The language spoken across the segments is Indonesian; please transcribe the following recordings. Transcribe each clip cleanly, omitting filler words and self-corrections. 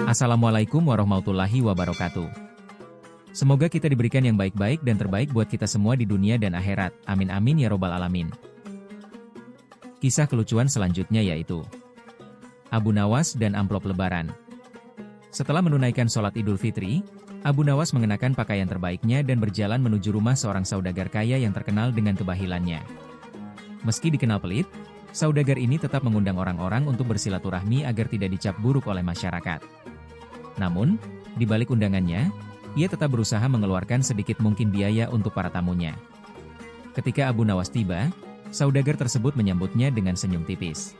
Assalamualaikum warahmatullahi wabarakatuh. Semoga kita diberikan yang baik-baik dan terbaik buat kita semua di dunia dan akhirat. Amin amin ya robbal alamin. Kisah kelucuan selanjutnya yaitu Abu Nawas dan amplop lebaran. Setelah menunaikan sholat Idul Fitri, Abu Nawas mengenakan pakaian terbaiknya dan berjalan menuju rumah seorang saudagar kaya yang terkenal dengan kebahilannya. Meski dikenal pelit, saudagar ini tetap mengundang orang-orang untuk bersilaturahmi agar tidak dicap buruk oleh masyarakat. Namun, di balik undangannya, ia tetap berusaha mengeluarkan sedikit mungkin biaya untuk para tamunya. Ketika Abu Nawas tiba, saudagar tersebut menyambutnya dengan senyum tipis.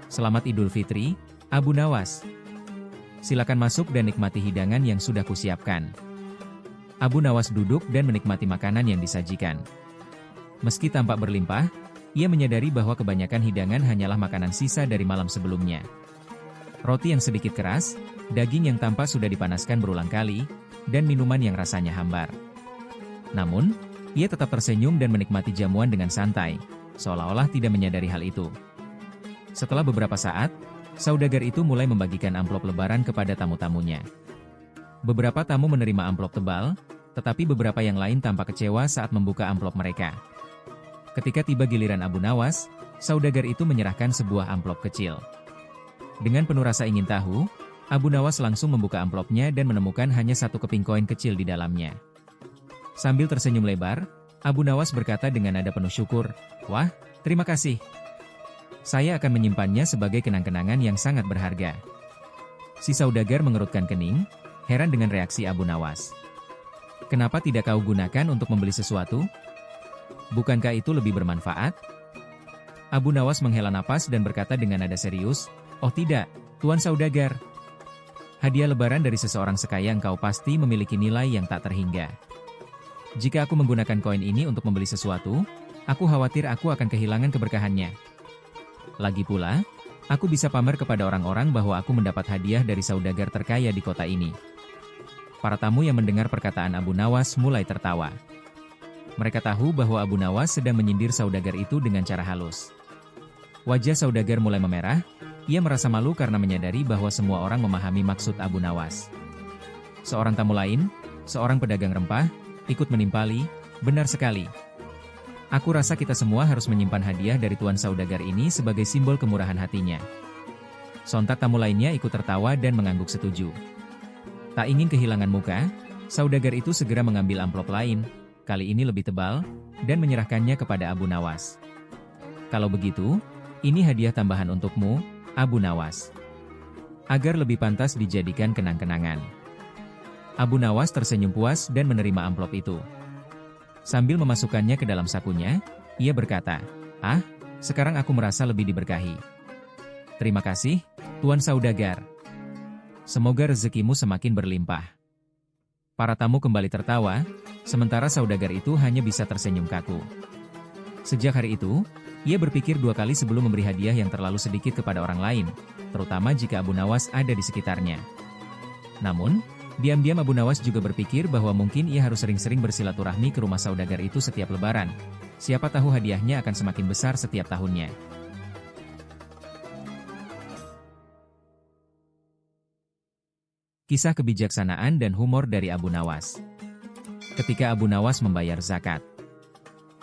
"Selamat Idul Fitri, Abu Nawas. Silakan masuk dan nikmati hidangan yang sudah kusiapkan." Abu Nawas duduk dan menikmati makanan yang disajikan. Meski tampak berlimpah, ia menyadari bahwa kebanyakan hidangan hanyalah makanan sisa dari malam sebelumnya. Roti yang sedikit keras, daging yang tampak sudah dipanaskan berulang kali, dan minuman yang rasanya hambar. Namun, ia tetap tersenyum dan menikmati jamuan dengan santai, seolah-olah tidak menyadari hal itu. Setelah beberapa saat, saudagar itu mulai membagikan amplop lebaran kepada tamu-tamunya. Beberapa tamu menerima amplop tebal, tetapi beberapa yang lain tampak kecewa saat membuka amplop mereka. Ketika tiba giliran Abu Nawas, saudagar itu menyerahkan sebuah amplop kecil. Dengan penuh rasa ingin tahu, Abu Nawas langsung membuka amplopnya dan menemukan hanya satu keping koin kecil di dalamnya. Sambil tersenyum lebar, Abu Nawas berkata dengan nada penuh syukur, "Wah, terima kasih. Saya akan menyimpannya sebagai kenang-kenangan yang sangat berharga." Si saudagar mengerutkan kening, heran dengan reaksi Abu Nawas. "Kenapa tidak kau gunakan untuk membeli sesuatu? Bukankah itu lebih bermanfaat?" Abu Nawas menghela napas dan berkata dengan nada serius, "Oh tidak, Tuan Saudagar. Hadiah lebaran dari seseorang sekaya engkau pasti memiliki nilai yang tak terhingga. Jika aku menggunakan koin ini untuk membeli sesuatu, aku khawatir aku akan kehilangan keberkahannya. Lagi pula, aku bisa pamer kepada orang-orang bahwa aku mendapat hadiah dari saudagar terkaya di kota ini." Para tamu yang mendengar perkataan Abu Nawas mulai tertawa. Mereka tahu bahwa Abu Nawas sedang menyindir saudagar itu dengan cara halus. Wajah saudagar mulai memerah. Ia merasa malu karena menyadari bahwa semua orang memahami maksud Abu Nawas. Seorang tamu lain, seorang pedagang rempah, ikut menimpali, "Benar sekali. Aku rasa kita semua harus menyimpan hadiah dari Tuan Saudagar ini sebagai simbol kemurahan hatinya." Sontak tamu lainnya ikut tertawa dan mengangguk setuju. Tak ingin kehilangan muka, saudagar itu segera mengambil amplop lain, kali ini lebih tebal, dan menyerahkannya kepada Abu Nawas. "Kalau begitu, ini hadiah tambahan untukmu, Abu Nawas. Agar lebih pantas dijadikan kenang-kenangan." Abu Nawas tersenyum puas dan menerima amplop itu. Sambil memasukkannya ke dalam sakunya, ia berkata, "Ah, sekarang aku merasa lebih diberkahi. Terima kasih, Tuan Saudagar. Semoga rezekimu semakin berlimpah." Para tamu kembali tertawa, sementara saudagar itu hanya bisa tersenyum kaku. Sejak hari itu, ia berpikir dua kali sebelum memberi hadiah yang terlalu sedikit kepada orang lain, terutama jika Abu Nawas ada di sekitarnya. Namun, diam-diam Abu Nawas juga berpikir bahwa mungkin ia harus sering-sering bersilaturahmi ke rumah saudagar itu setiap lebaran. Siapa tahu hadiahnya akan semakin besar setiap tahunnya. Kisah kebijaksanaan dan humor dari Abu Nawas. Ketika Abu Nawas membayar zakat.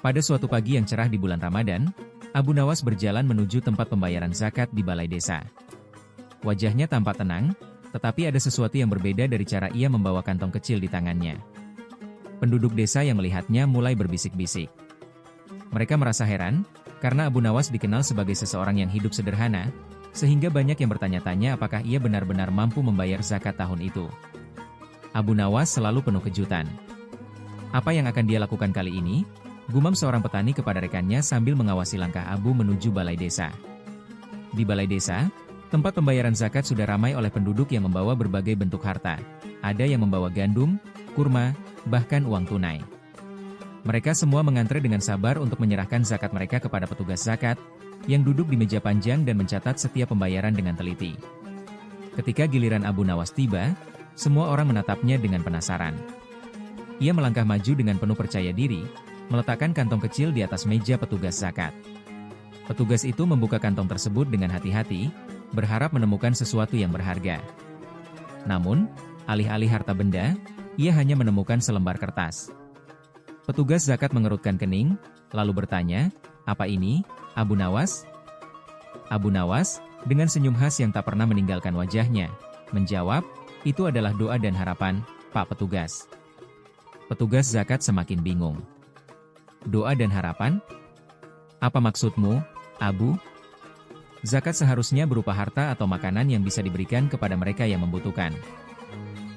Pada suatu pagi yang cerah di bulan Ramadan, Abu Nawas berjalan menuju tempat pembayaran zakat di balai desa. Wajahnya tampak tenang, tetapi ada sesuatu yang berbeda dari cara ia membawa kantong kecil di tangannya. Penduduk desa yang melihatnya mulai berbisik-bisik. Mereka merasa heran, karena Abu Nawas dikenal sebagai seseorang yang hidup sederhana, sehingga banyak yang bertanya-tanya apakah ia benar-benar mampu membayar zakat tahun itu. Abu Nawas selalu penuh kejutan. Apa yang akan dia lakukan kali ini? Gumam seorang petani kepada rekannya sambil mengawasi langkah Abu menuju balai desa. Di balai desa, tempat pembayaran zakat sudah ramai oleh penduduk yang membawa berbagai bentuk harta. Ada yang membawa gandum, kurma, bahkan uang tunai. Mereka semua mengantre dengan sabar untuk menyerahkan zakat mereka kepada petugas zakat, yang duduk di meja panjang dan mencatat setiap pembayaran dengan teliti. Ketika giliran Abu Nawas tiba, semua orang menatapnya dengan penasaran. Ia melangkah maju dengan penuh percaya diri, meletakkan kantong kecil di atas meja petugas zakat. Petugas itu membuka kantong tersebut dengan hati-hati, berharap menemukan sesuatu yang berharga. Namun, alih-alih harta benda, ia hanya menemukan selembar kertas. Petugas zakat mengerutkan kening, lalu bertanya, "Apa ini, Abu Nawas?" Abu Nawas, dengan senyum khas yang tak pernah meninggalkan wajahnya, menjawab, "Itu adalah doa dan harapan, Pak Petugas." Petugas zakat semakin bingung. "Doa dan harapan? Apa maksudmu, Abu?" Zakat seharusnya berupa harta atau makanan yang bisa diberikan kepada mereka yang membutuhkan.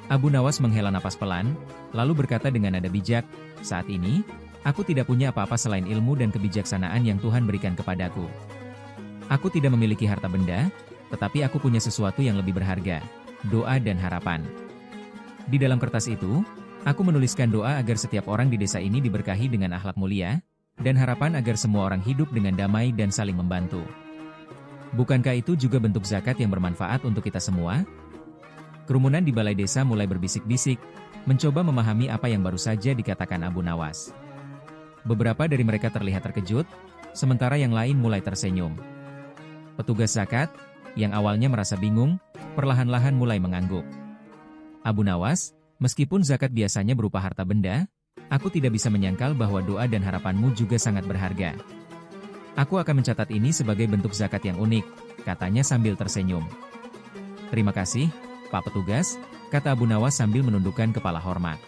Abu Nawas menghela napas pelan, lalu berkata dengan nada bijak, "Saat ini, aku tidak punya apa-apa selain ilmu dan kebijaksanaan yang Tuhan berikan kepadaku. Aku tidak memiliki harta benda, tetapi aku punya sesuatu yang lebih berharga, doa dan harapan. Di dalam kertas itu, aku menuliskan doa agar setiap orang di desa ini diberkahi dengan akhlak mulia, dan harapan agar semua orang hidup dengan damai dan saling membantu. Bukankah itu juga bentuk zakat yang bermanfaat untuk kita semua?" Kerumunan di balai desa mulai berbisik-bisik, mencoba memahami apa yang baru saja dikatakan Abu Nawas. Beberapa dari mereka terlihat terkejut, sementara yang lain mulai tersenyum. Petugas zakat, yang awalnya merasa bingung, perlahan-lahan mulai mengangguk. "Abu Nawas, meskipun zakat biasanya berupa harta benda, aku tidak bisa menyangkal bahwa doa dan harapanmu juga sangat berharga. Aku akan mencatat ini sebagai bentuk zakat yang unik," katanya sambil tersenyum. "Terima kasih, Pak Petugas," kata Abu Nawas sambil menundukkan kepala hormat.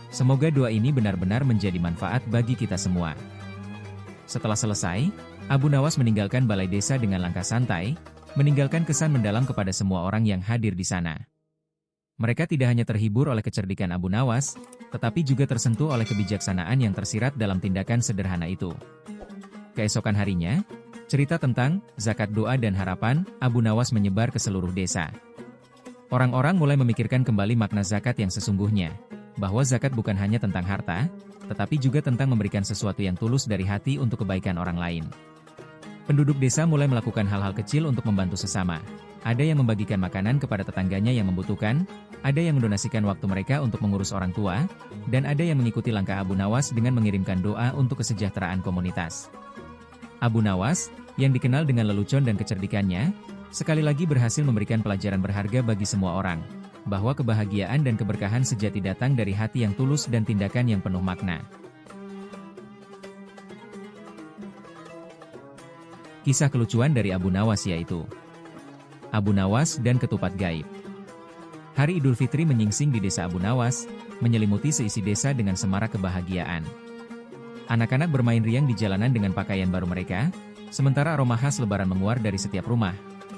"Semoga doa ini benar-benar menjadi manfaat bagi kita semua." Setelah selesai, Abu Nawas meninggalkan balai desa dengan langkah santai, meninggalkan kesan mendalam kepada semua orang yang hadir di sana. Mereka tidak hanya terhibur oleh kecerdikan Abu Nawas, tetapi juga tersentuh oleh kebijaksanaan yang tersirat dalam tindakan sederhana itu. Keesokan harinya, cerita tentang zakat doa dan harapan Abu Nawas menyebar ke seluruh desa. Orang-orang mulai memikirkan kembali makna zakat yang sesungguhnya, bahwa zakat bukan hanya tentang harta, tetapi juga tentang memberikan sesuatu yang tulus dari hati untuk kebaikan orang lain. Penduduk desa mulai melakukan hal-hal kecil untuk membantu sesama. Ada yang membagikan makanan kepada tetangganya yang membutuhkan, ada yang mendonasikan waktu mereka untuk mengurus orang tua, dan ada yang mengikuti langkah Abu Nawas dengan mengirimkan doa untuk kesejahteraan komunitas. Abu Nawas, yang dikenal dengan lelucon dan kecerdikannya, sekali lagi berhasil memberikan pelajaran berharga bagi semua orang, bahwa kebahagiaan dan keberkahan sejati datang dari hati yang tulus dan tindakan yang penuh makna. Kisah kelucuan dari Abu Nawas yaitu Abu Nawas dan ketupat gaib. Hari Idul Fitri menyingsing di desa Abu Nawas, menyelimuti seisi desa dengan semarak kebahagiaan. Anak-anak bermain riang di jalanan dengan pakaian baru mereka, sementara aroma khas lebaran menguar dari setiap rumah.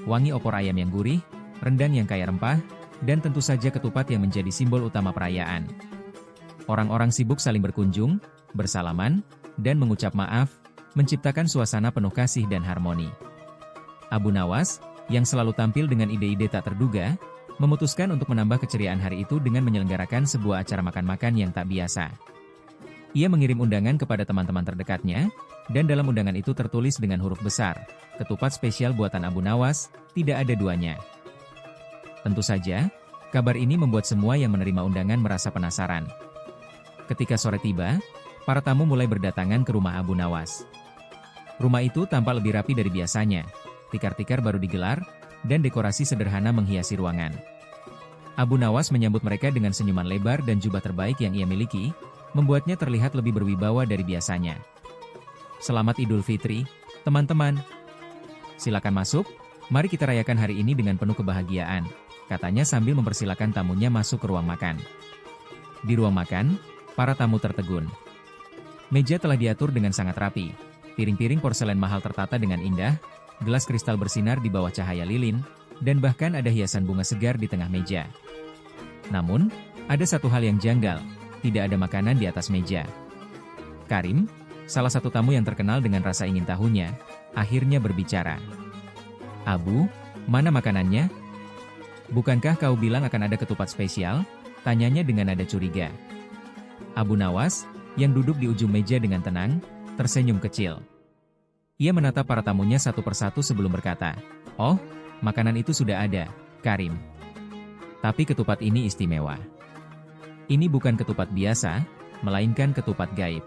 Wangi opor ayam yang gurih, rendang yang kaya rempah, dan tentu saja ketupat yang menjadi simbol utama perayaan. Orang-orang sibuk saling berkunjung, bersalaman, dan mengucap maaf, menciptakan suasana penuh kasih dan harmoni. Abu Nawas, yang selalu tampil dengan ide-ide tak terduga, memutuskan untuk menambah keceriaan hari itu dengan menyelenggarakan sebuah acara makan-makan yang tak biasa. Ia mengirim undangan kepada teman-teman terdekatnya, dan dalam undangan itu tertulis dengan huruf besar, "Ketupat spesial buatan Abu Nawas, tidak ada duanya." Tentu saja, kabar ini membuat semua yang menerima undangan merasa penasaran. Ketika sore tiba, para tamu mulai berdatangan ke rumah Abu Nawas. Rumah itu tampak lebih rapi dari biasanya, tikar-tikar baru digelar, dan dekorasi sederhana menghiasi ruangan. Abu Nawas menyambut mereka dengan senyuman lebar dan jubah terbaik yang ia miliki, membuatnya terlihat lebih berwibawa dari biasanya. "Selamat Idul Fitri, teman-teman. Silakan masuk, mari kita rayakan hari ini dengan penuh kebahagiaan," katanya sambil mempersilakan tamunya masuk ke ruang makan. Di ruang makan, para tamu tertegun. Meja telah diatur dengan sangat rapi, piring-piring porselen mahal tertata dengan indah, gelas kristal bersinar di bawah cahaya lilin, dan bahkan ada hiasan bunga segar di tengah meja. Namun, ada satu hal yang janggal, tidak ada makanan di atas meja. Karim, salah satu tamu yang terkenal dengan rasa ingin tahunya, akhirnya berbicara. "Abu, mana makanannya? Bukankah kau bilang akan ada ketupat spesial?" tanyanya dengan nada curiga. Abu Nawas, yang duduk di ujung meja dengan tenang, tersenyum kecil. Ia menatap para tamunya satu persatu sebelum berkata, "Oh, makanan itu sudah ada, Karim. Tapi ketupat ini istimewa. Ini bukan ketupat biasa, melainkan ketupat gaib."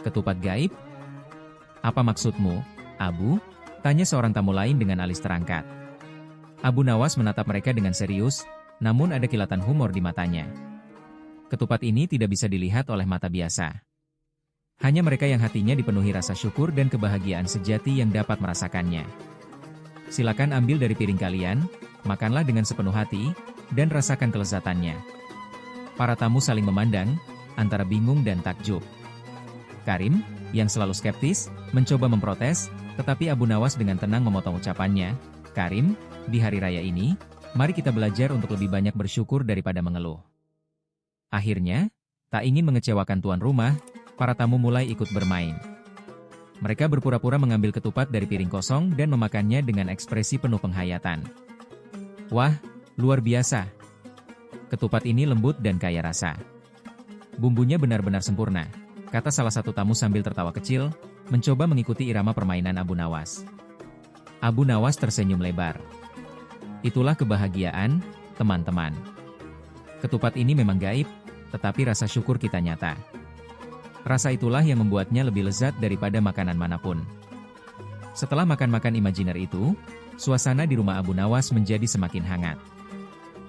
"Ketupat gaib? Apa maksudmu, Abu?" tanya seorang tamu lain dengan alis terangkat. Abu Nawas menatap mereka dengan serius, namun ada kilatan humor di matanya. Ketupat ini tidak bisa dilihat oleh mata biasa. Hanya mereka yang hatinya dipenuhi rasa syukur dan kebahagiaan sejati yang dapat merasakannya. Silakan ambil dari piring kalian, makanlah dengan sepenuh hati, dan rasakan kelezatannya. Para tamu saling memandang, antara bingung dan takjub. Karim, yang selalu skeptis, mencoba memprotes, tetapi Abu Nawas dengan tenang memotong ucapannya. Karim, di hari raya ini, mari kita belajar untuk lebih banyak bersyukur daripada mengeluh. Akhirnya, tak ingin mengecewakan tuan rumah, para tamu mulai ikut bermain. Mereka berpura-pura mengambil ketupat dari piring kosong dan memakannya dengan ekspresi penuh penghayatan. Wah, luar biasa. Ketupat ini lembut dan kaya rasa. Bumbunya benar-benar sempurna, kata salah satu tamu sambil tertawa kecil, mencoba mengikuti irama permainan Abu Nawas. Abu Nawas tersenyum lebar. Itulah kebahagiaan, teman-teman. Ketupat ini memang gaib, tetapi rasa syukur kita nyata. Rasa itulah yang membuatnya lebih lezat daripada makanan manapun. Setelah makan-makan imajiner itu, suasana di rumah Abu Nawas menjadi semakin hangat.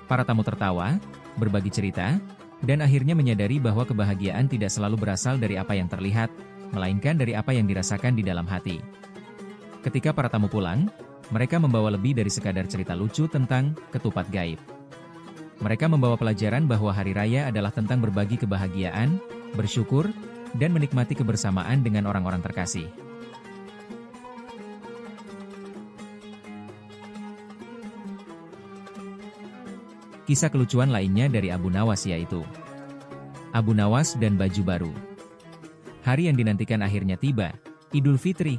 Para tamu tertawa, berbagi cerita, dan akhirnya menyadari bahwa kebahagiaan tidak selalu berasal dari apa yang terlihat, melainkan dari apa yang dirasakan di dalam hati. Ketika para tamu pulang, mereka membawa lebih dari sekadar cerita lucu tentang ketupat gaib. Mereka membawa pelajaran bahwa hari raya adalah tentang berbagi kebahagiaan, bersyukur, dan menikmati kebersamaan dengan orang-orang terkasih. Kisah kelucuan lainnya dari Abu Nawas yaitu Abu Nawas dan baju baru. Hari yang dinantikan akhirnya tiba, Idul Fitri.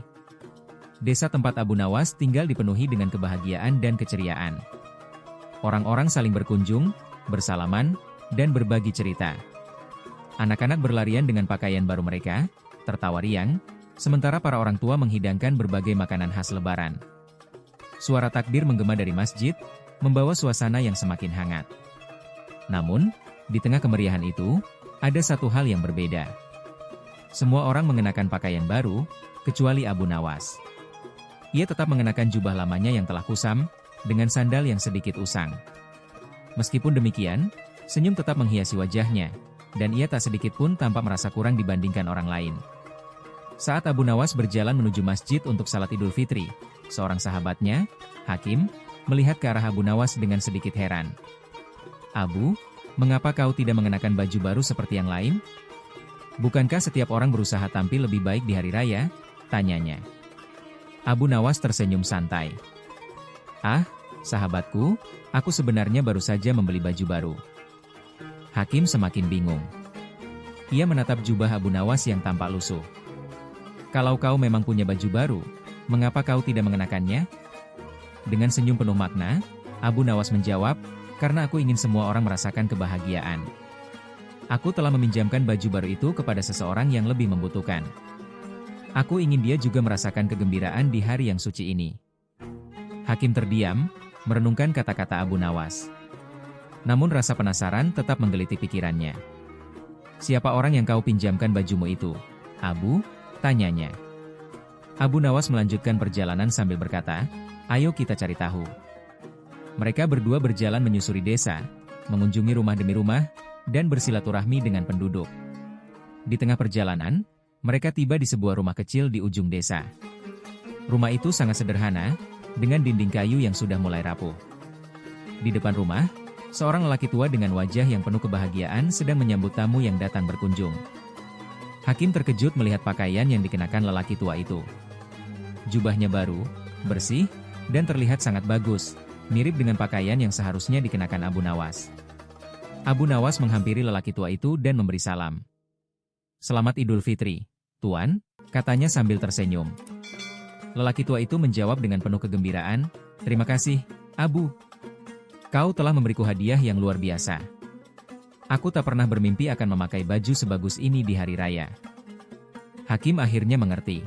Desa tempat Abu Nawas tinggal dipenuhi dengan kebahagiaan dan keceriaan. Orang-orang saling berkunjung, bersalaman, dan berbagi cerita. Anak-anak berlarian dengan pakaian baru mereka, tertawa riang, sementara para orang tua menghidangkan berbagai makanan khas Lebaran. Suara takbir menggema dari masjid, membawa suasana yang semakin hangat. Namun, di tengah kemeriahan itu, ada satu hal yang berbeda. Semua orang mengenakan pakaian baru, kecuali Abu Nawas. Ia tetap mengenakan jubah lamanya yang telah kusam, dengan sandal yang sedikit usang. Meskipun demikian, senyum tetap menghiasi wajahnya, dan ia tak sedikit pun tampak merasa kurang dibandingkan orang lain. Saat Abu Nawas berjalan menuju masjid untuk salat Idul Fitri, seorang sahabatnya, Hakim, melihat ke arah Abu Nawas dengan sedikit heran. Abu, mengapa kau tidak mengenakan baju baru seperti yang lain? Bukankah setiap orang berusaha tampil lebih baik di hari raya? Tanyanya. Abu Nawas tersenyum santai. Ah, sahabatku, aku sebenarnya baru saja membeli baju baru. Hakim semakin bingung. Ia menatap jubah Abu Nawas yang tampak lusuh. Kalau kau memang punya baju baru, mengapa kau tidak mengenakannya? Dengan senyum penuh makna, Abu Nawas menjawab, karena aku ingin semua orang merasakan kebahagiaan. Aku telah meminjamkan baju baru itu kepada seseorang yang lebih membutuhkan. Aku ingin dia juga merasakan kegembiraan di hari yang suci ini. Hakim terdiam, merenungkan kata-kata Abu Nawas. Namun rasa penasaran tetap menggeliti pikirannya. Siapa orang yang kau pinjamkan bajumu itu? Abu, tanyanya. Abu Nawas melanjutkan perjalanan sambil berkata, ayo kita cari tahu. Mereka berdua berjalan menyusuri desa, mengunjungi rumah demi rumah, dan bersilaturahmi dengan penduduk. Di tengah perjalanan, mereka tiba di sebuah rumah kecil di ujung desa. Rumah itu sangat sederhana, dengan dinding kayu yang sudah mulai rapuh. Di depan rumah, seorang lelaki tua dengan wajah yang penuh kebahagiaan sedang menyambut tamu yang datang berkunjung. Hakim terkejut melihat pakaian yang dikenakan lelaki tua itu. Jubahnya baru, bersih, dan terlihat sangat bagus, mirip dengan pakaian yang seharusnya dikenakan Abu Nawas. Abu Nawas menghampiri lelaki tua itu dan memberi salam. Selamat Idul Fitri, Tuan, katanya sambil tersenyum. Lelaki tua itu menjawab dengan penuh kegembiraan, terima kasih, Abu. Kau telah memberiku hadiah yang luar biasa. Aku tak pernah bermimpi akan memakai baju sebagus ini di hari raya. Hakim akhirnya mengerti.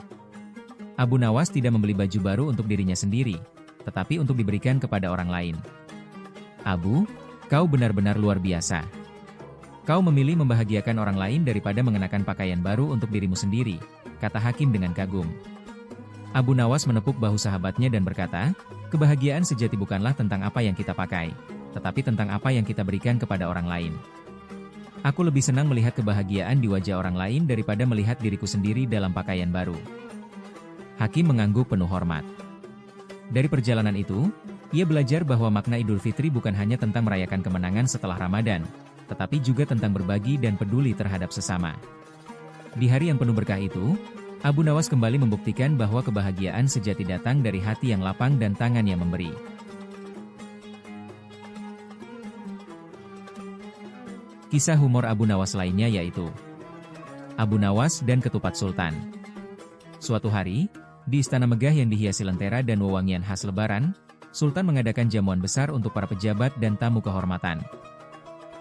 Abu Nawas tidak membeli baju baru untuk dirinya sendiri, tetapi untuk diberikan kepada orang lain. Abu, kau benar-benar luar biasa. Kau memilih membahagiakan orang lain daripada mengenakan pakaian baru untuk dirimu sendiri, kata Hakim dengan kagum. Abu Nawas menepuk bahu sahabatnya dan berkata, kebahagiaan sejati bukanlah tentang apa yang kita pakai, tetapi tentang apa yang kita berikan kepada orang lain. Aku lebih senang melihat kebahagiaan di wajah orang lain daripada melihat diriku sendiri dalam pakaian baru. Hakim mengangguk penuh hormat. Dari perjalanan itu, ia belajar bahwa makna Idul Fitri bukan hanya tentang merayakan kemenangan setelah Ramadan, tetapi juga tentang berbagi dan peduli terhadap sesama. Di hari yang penuh berkah itu, Abu Nawas kembali membuktikan bahwa kebahagiaan sejati datang dari hati yang lapang dan tangan yang memberi. Kisah humor Abu Nawas lainnya yaitu Abu Nawas dan Ketupat Sultan. Suatu hari, di Istana Megah yang dihiasi lentera dan wewangian khas Lebaran, Sultan mengadakan jamuan besar untuk para pejabat dan tamu kehormatan.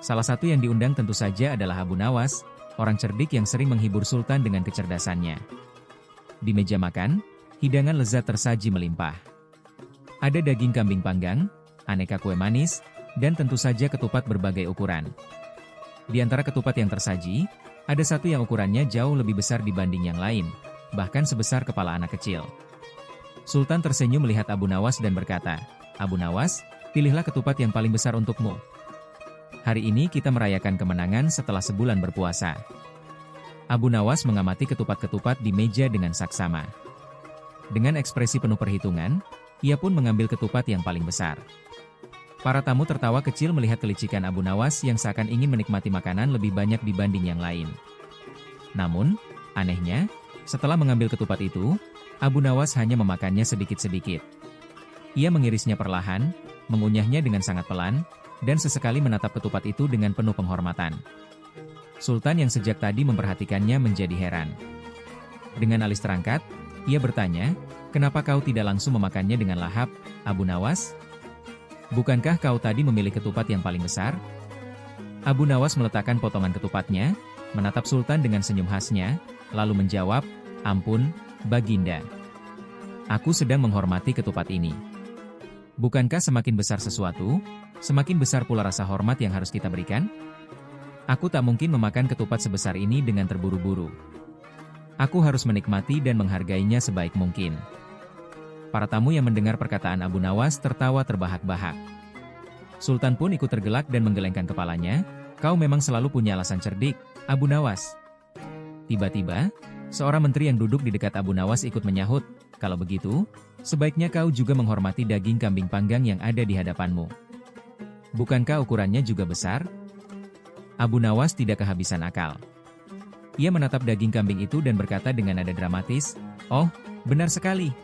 Salah satu yang diundang tentu saja adalah Abu Nawas, orang cerdik yang sering menghibur Sultan dengan kecerdasannya. Di meja makan, hidangan lezat tersaji melimpah. Ada daging kambing panggang, aneka kue manis, dan tentu saja ketupat berbagai ukuran. Di antara ketupat yang tersaji, ada satu yang ukurannya jauh lebih besar dibanding yang lain, bahkan sebesar kepala anak kecil. Sultan tersenyum melihat Abu Nawas dan berkata, Abu Nawas, pilihlah ketupat yang paling besar untukmu. Hari ini kita merayakan kemenangan setelah sebulan berpuasa. Abu Nawas mengamati ketupat-ketupat di meja dengan saksama. Dengan ekspresi penuh perhitungan, ia pun mengambil ketupat yang paling besar. Para tamu tertawa kecil melihat kelicikan Abu Nawas yang seakan ingin menikmati makanan lebih banyak dibanding yang lain. Namun, anehnya, setelah mengambil ketupat itu, Abu Nawas hanya memakannya sedikit-sedikit. Ia mengirisnya perlahan, mengunyahnya dengan sangat pelan, dan sesekali menatap ketupat itu dengan penuh penghormatan. Sultan yang sejak tadi memperhatikannya menjadi heran. Dengan alis terangkat, ia bertanya, kenapa kau tidak langsung memakannya dengan lahap, Abu Nawas? Bukankah kau tadi memilih ketupat yang paling besar? Abu Nawas meletakkan potongan ketupatnya, menatap Sultan dengan senyum khasnya, lalu menjawab, ampun, Baginda. Aku sedang menghormati ketupat ini. Bukankah semakin besar sesuatu, semakin besar pula rasa hormat yang harus kita berikan? Aku tak mungkin memakan ketupat sebesar ini dengan terburu-buru. Aku harus menikmati dan menghargainya sebaik mungkin. Para tamu yang mendengar perkataan Abu Nawas tertawa terbahak-bahak. Sultan pun ikut tergelak dan menggelengkan kepalanya, kau memang selalu punya alasan cerdik, Abu Nawas. Tiba-tiba, seorang menteri yang duduk di dekat Abu Nawas ikut menyahut, kalau begitu, sebaiknya kau juga menghormati daging kambing panggang yang ada di hadapanmu. Bukankah ukurannya juga besar? Abu Nawas tidak kehabisan akal. Ia menatap daging kambing itu dan berkata dengan nada dramatis, oh, benar sekali.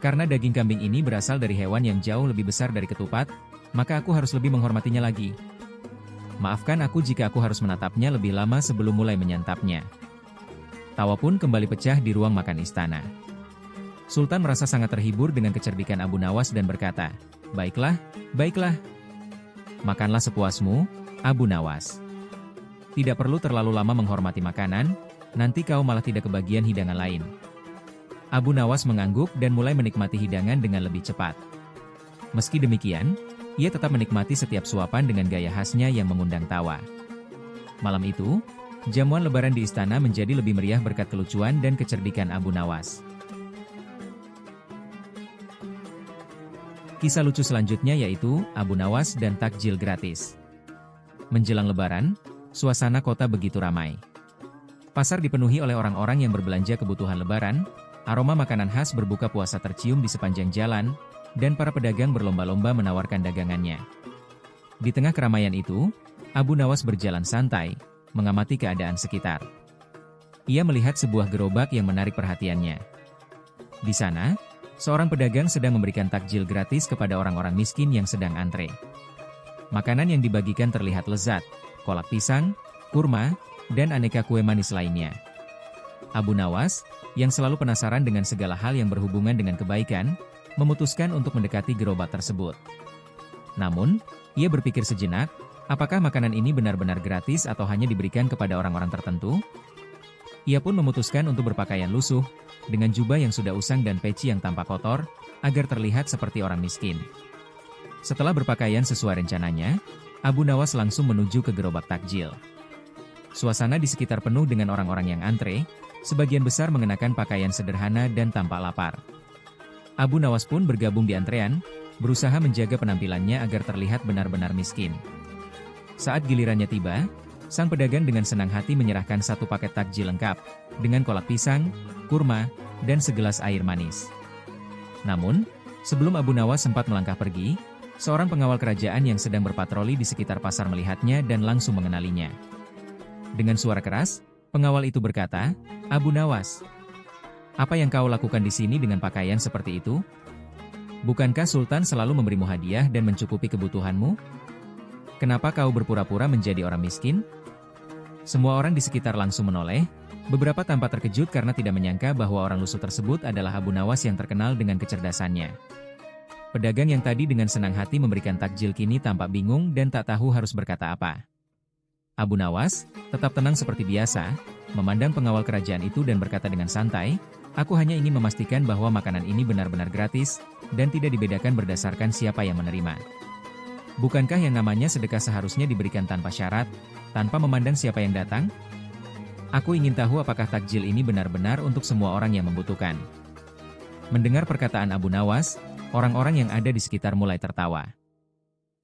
Karena daging kambing ini berasal dari hewan yang jauh lebih besar dari ketupat, maka aku harus lebih menghormatinya lagi. Maafkan aku jika aku harus menatapnya lebih lama sebelum mulai menyantapnya. Tawa pun kembali pecah di ruang makan istana. Sultan merasa sangat terhibur dengan kecerdikan Abu Nawas dan berkata, baiklah, baiklah. Makanlah sepuasmu, Abu Nawas. Tidak perlu terlalu lama menghormati makanan, nanti kau malah tidak kebagian hidangan lain. Abu Nawas mengangguk dan mulai menikmati hidangan dengan lebih cepat. Meski demikian, ia tetap menikmati setiap suapan dengan gaya khasnya yang mengundang tawa. Malam itu, jamuan lebaran di istana menjadi lebih meriah berkat kelucuan dan kecerdikan Abu Nawas. Kisah lucu selanjutnya yaitu Abu Nawas dan takjil gratis. Menjelang Lebaran, suasana kota begitu ramai. Pasar dipenuhi oleh orang-orang yang berbelanja kebutuhan Lebaran, aroma makanan khas berbuka puasa tercium di sepanjang jalan, dan para pedagang berlomba-lomba menawarkan dagangannya. Di tengah keramaian itu, Abu Nawas berjalan santai, mengamati keadaan sekitar. Ia melihat sebuah gerobak yang menarik perhatiannya. Di sana, seorang pedagang sedang memberikan takjil gratis kepada orang-orang miskin yang sedang antre. Makanan yang dibagikan terlihat lezat, kolak pisang, kurma, dan aneka kue manis lainnya. Abu Nawas, yang selalu penasaran dengan segala hal yang berhubungan dengan kebaikan, memutuskan untuk mendekati gerobak tersebut. Namun, ia berpikir sejenak, apakah makanan ini benar-benar gratis atau hanya diberikan kepada orang-orang tertentu? Ia pun memutuskan untuk berpakaian lusuh, dengan jubah yang sudah usang dan peci yang tampak kotor, agar terlihat seperti orang miskin. Setelah berpakaian sesuai rencananya, Abu Nawas langsung menuju ke gerobak takjil. Suasana di sekitar penuh dengan orang-orang yang antre, Sebagian besar mengenakan pakaian sederhana dan tampak lapar. Abu Nawas pun bergabung di antrean, berusaha menjaga penampilannya agar terlihat benar-benar miskin. Saat gilirannya tiba, sang pedagang dengan senang hati menyerahkan satu paket takjil lengkap, dengan kolak pisang, kurma, dan segelas air manis. Namun, sebelum Abu Nawas sempat melangkah pergi, seorang pengawal kerajaan yang sedang berpatroli di sekitar pasar melihatnya dan langsung mengenalinya. Dengan suara keras, pengawal itu berkata, "Abu Nawas, apa yang kau lakukan di sini dengan pakaian seperti itu? Bukankah Sultan selalu memberimu hadiah dan mencukupi kebutuhanmu? Kenapa kau berpura-pura menjadi orang miskin?" Semua orang di sekitar langsung menoleh, beberapa tampak terkejut karena tidak menyangka bahwa orang lusuh tersebut adalah Abu Nawas yang terkenal dengan kecerdasannya. Pedagang yang tadi dengan senang hati memberikan takjil kini tampak bingung dan tak tahu harus berkata apa. Abu Nawas tetap tenang seperti biasa, memandang pengawal kerajaan itu dan berkata dengan santai, "Aku hanya ingin memastikan bahwa makanan ini benar-benar gratis, dan tidak dibedakan berdasarkan siapa yang menerima. Bukankah yang namanya sedekah seharusnya diberikan tanpa syarat, tanpa memandang siapa yang datang? Aku ingin tahu apakah takjil ini benar-benar untuk semua orang yang membutuhkan." Mendengar perkataan Abu Nawas, orang-orang yang ada di sekitar mulai tertawa.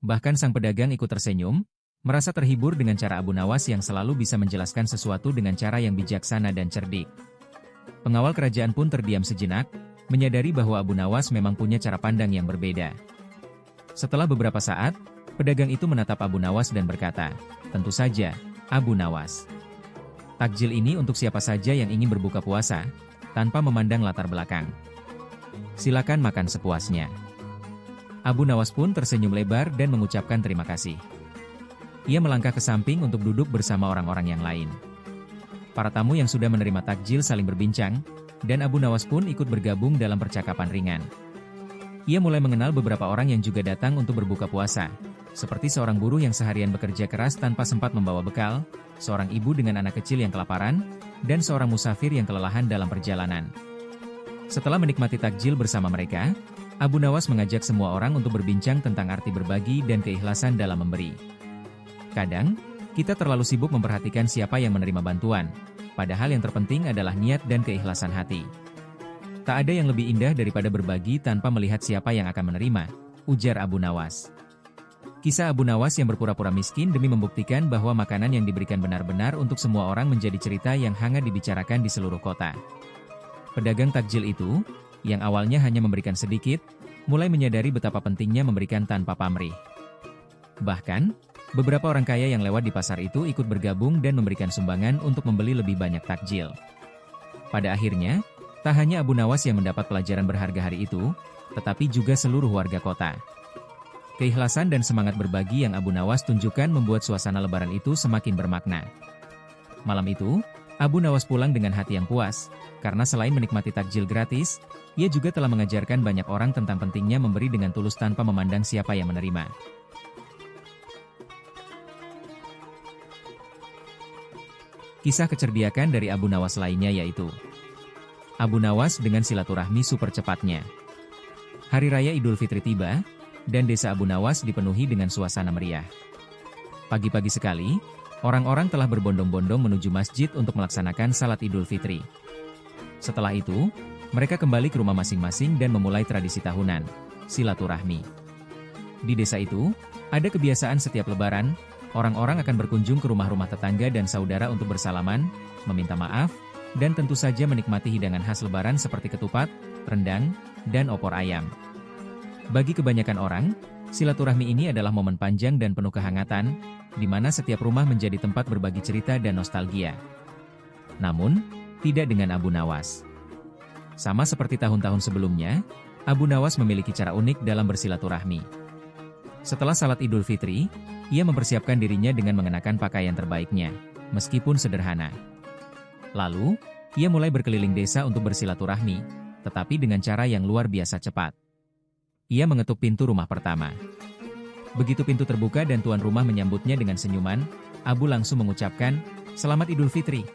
Bahkan sang pedagang ikut tersenyum, merasa terhibur dengan cara Abu Nawas yang selalu bisa menjelaskan sesuatu dengan cara yang bijaksana dan cerdik. Pengawal kerajaan pun terdiam sejenak, menyadari bahwa Abu Nawas memang punya cara pandang yang berbeda. Setelah beberapa saat, pedagang itu menatap Abu Nawas dan berkata, "Tentu saja, Abu Nawas. Takjil ini untuk siapa saja yang ingin berbuka puasa, tanpa memandang latar belakang. Silakan makan sepuasnya." Abu Nawas pun tersenyum lebar dan mengucapkan terima kasih. Ia melangkah ke samping untuk duduk bersama orang-orang yang lain. Para tamu yang sudah menerima takjil saling berbincang, dan Abu Nawas pun ikut bergabung dalam percakapan ringan. Ia mulai mengenal beberapa orang yang juga datang untuk berbuka puasa, seperti seorang buruh yang seharian bekerja keras tanpa sempat membawa bekal, seorang ibu dengan anak kecil yang kelaparan, dan seorang musafir yang kelelahan dalam perjalanan. Setelah menikmati takjil bersama mereka, Abu Nawas mengajak semua orang untuk berbincang tentang arti berbagi dan keikhlasan dalam memberi. Kadang, kita terlalu sibuk memperhatikan siapa yang menerima bantuan, padahal yang terpenting adalah niat dan keikhlasan hati. Tak ada yang lebih indah daripada berbagi tanpa melihat siapa yang akan menerima, ujar Abu Nawas. Kisah Abu Nawas yang berpura-pura miskin demi membuktikan bahwa makanan yang diberikan benar-benar untuk semua orang menjadi cerita yang hangat dibicarakan di seluruh kota. Pedagang takjil itu, yang awalnya hanya memberikan sedikit, mulai menyadari betapa pentingnya memberikan tanpa pamrih. Bahkan, beberapa orang kaya yang lewat di pasar itu ikut bergabung dan memberikan sumbangan untuk membeli lebih banyak takjil. Pada akhirnya, tak hanya Abu Nawas yang mendapat pelajaran berharga hari itu, tetapi juga seluruh warga kota. Keikhlasan dan semangat berbagi yang Abu Nawas tunjukkan membuat suasana lebaran itu semakin bermakna. Malam itu, Abu Nawas pulang dengan hati yang puas, karena selain menikmati takjil gratis, ia juga telah mengajarkan banyak orang tentang pentingnya memberi dengan tulus tanpa memandang siapa yang menerima. Kisah kecerdikan dari Abu Nawas lainnya yaitu Abu Nawas dengan silaturahmi super cepatnya. Hari Raya Idul Fitri tiba, dan desa Abu Nawas dipenuhi dengan suasana meriah. Pagi-pagi sekali, orang-orang telah berbondong-bondong menuju masjid untuk melaksanakan salat Idul Fitri. Setelah itu, mereka kembali ke rumah masing-masing dan memulai tradisi tahunan, silaturahmi. Di desa itu, ada kebiasaan setiap lebaran, orang-orang akan berkunjung ke rumah-rumah tetangga dan saudara untuk bersalaman, meminta maaf, dan tentu saja menikmati hidangan khas lebaran seperti ketupat, rendang, dan opor ayam. Bagi kebanyakan orang, silaturahmi ini adalah momen panjang dan penuh kehangatan, di mana setiap rumah menjadi tempat berbagi cerita dan nostalgia. Namun, tidak dengan Abu Nawas. Sama seperti tahun-tahun sebelumnya, Abu Nawas memiliki cara unik dalam bersilaturahmi. Setelah salat Idul Fitri, ia mempersiapkan dirinya dengan mengenakan pakaian terbaiknya, meskipun sederhana. Lalu, ia mulai berkeliling desa untuk bersilaturahmi, tetapi dengan cara yang luar biasa cepat. Ia mengetuk pintu rumah pertama. Begitu pintu terbuka dan tuan rumah menyambutnya dengan senyuman, Abu langsung mengucapkan, "Selamat Idul Fitri.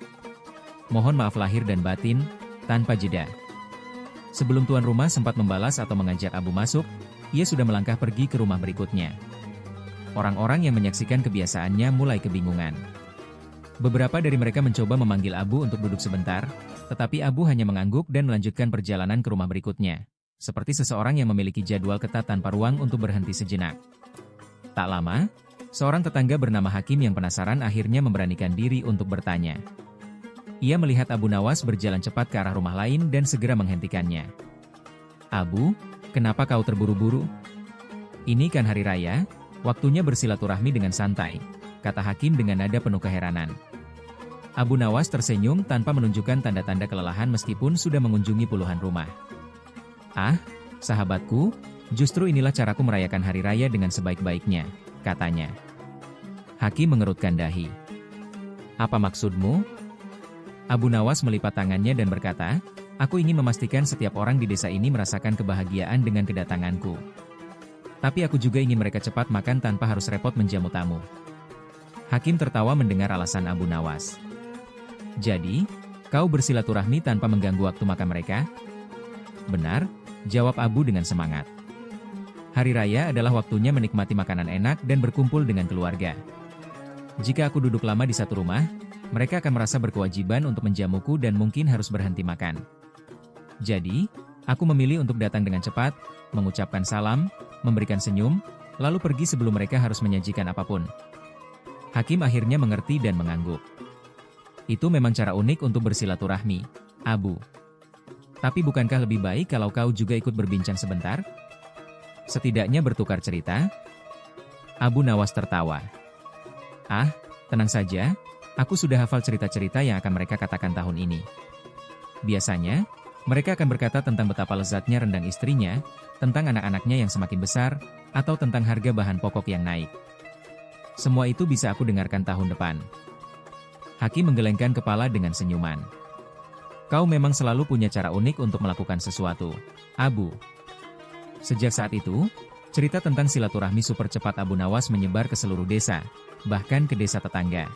Mohon maaf lahir dan batin," tanpa jeda. Sebelum tuan rumah sempat membalas atau mengajak Abu masuk, ia sudah melangkah pergi ke rumah berikutnya. Orang-orang yang menyaksikan kebiasaannya mulai kebingungan. Beberapa dari mereka mencoba memanggil Abu untuk duduk sebentar, tetapi Abu hanya mengangguk dan melanjutkan perjalanan ke rumah berikutnya. Seperti seseorang yang memiliki jadwal ketat tanpa ruang untuk berhenti sejenak. Tak lama, seorang tetangga bernama Hakim yang penasaran akhirnya memberanikan diri untuk bertanya. Ia melihat Abu Nawas berjalan cepat ke arah rumah lain dan segera menghentikannya. "Abu, kenapa kau terburu-buru? Ini kan hari raya, waktunya bersilaturahmi dengan santai," kata Hakim dengan nada penuh keheranan. Abu Nawas tersenyum tanpa menunjukkan tanda-tanda kelelahan meskipun sudah mengunjungi puluhan rumah. "Ah, sahabatku, justru inilah caraku merayakan hari raya dengan sebaik-baiknya," katanya. Hakim mengerutkan dahi. "Apa maksudmu?" Abu Nawas melipat tangannya dan berkata, "Aku ingin memastikan setiap orang di desa ini merasakan kebahagiaan dengan kedatanganku. Tapi aku juga ingin mereka cepat makan tanpa harus repot menjamu tamu." Hakim tertawa mendengar alasan Abu Nawas. "Jadi, kau bersilaturahmi tanpa mengganggu waktu makan mereka?" "Benar," jawab Abu dengan semangat. "Hari raya adalah waktunya menikmati makanan enak dan berkumpul dengan keluarga. Jika aku duduk lama di satu rumah, mereka akan merasa berkewajiban untuk menjamuku dan mungkin harus berhenti makan. Jadi, aku memilih untuk datang dengan cepat, mengucapkan salam, memberikan senyum, lalu pergi sebelum mereka harus menyajikan apapun." Hakim akhirnya mengerti dan mengangguk. "Itu memang cara unik untuk bersilaturahmi, Abu. Tapi bukankah lebih baik kalau kau juga ikut berbincang sebentar? Setidaknya bertukar cerita?" Abu Nawas tertawa. "Ah, tenang saja, aku sudah hafal cerita-cerita yang akan mereka katakan tahun ini. Biasanya, mereka akan berkata tentang betapa lezatnya rendang istrinya, tentang anak-anaknya yang semakin besar, atau tentang harga bahan pokok yang naik. Semua itu bisa aku dengarkan tahun depan." Hakim menggelengkan kepala dengan senyuman. "Kau memang selalu punya cara unik untuk melakukan sesuatu, Abu." Sejak saat itu, cerita tentang silaturahmi super cepat Abu Nawas menyebar ke seluruh desa, bahkan ke desa tetangga.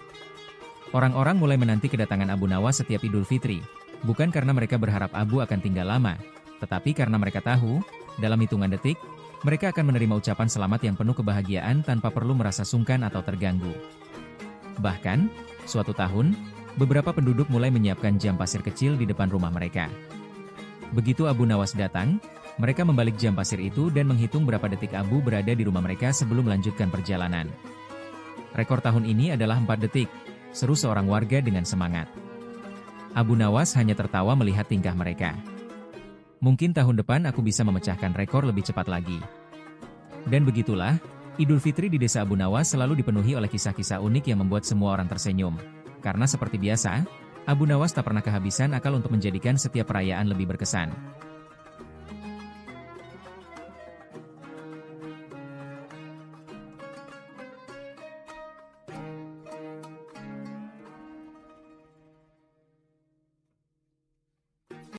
Orang-orang mulai menanti kedatangan Abu Nawas setiap Idul Fitri, bukan karena mereka berharap Abu akan tinggal lama, tetapi karena mereka tahu, dalam hitungan detik, mereka akan menerima ucapan selamat yang penuh kebahagiaan tanpa perlu merasa sungkan atau terganggu. Bahkan, suatu tahun, beberapa penduduk mulai menyiapkan jam pasir kecil di depan rumah mereka. Begitu Abu Nawas datang, mereka membalik jam pasir itu dan menghitung berapa detik Abu berada di rumah mereka sebelum melanjutkan perjalanan. "Rekor tahun ini adalah 4 detik, seru seorang warga dengan semangat. Abu Nawas hanya tertawa melihat tingkah mereka. "Mungkin tahun depan aku bisa memecahkan rekor lebih cepat lagi." Dan begitulah, Idul Fitri di desa Abu Nawas selalu dipenuhi oleh kisah-kisah unik yang membuat semua orang tersenyum. Karena seperti biasa, Abu Nawas tak pernah kehabisan akal untuk menjadikan setiap perayaan lebih berkesan.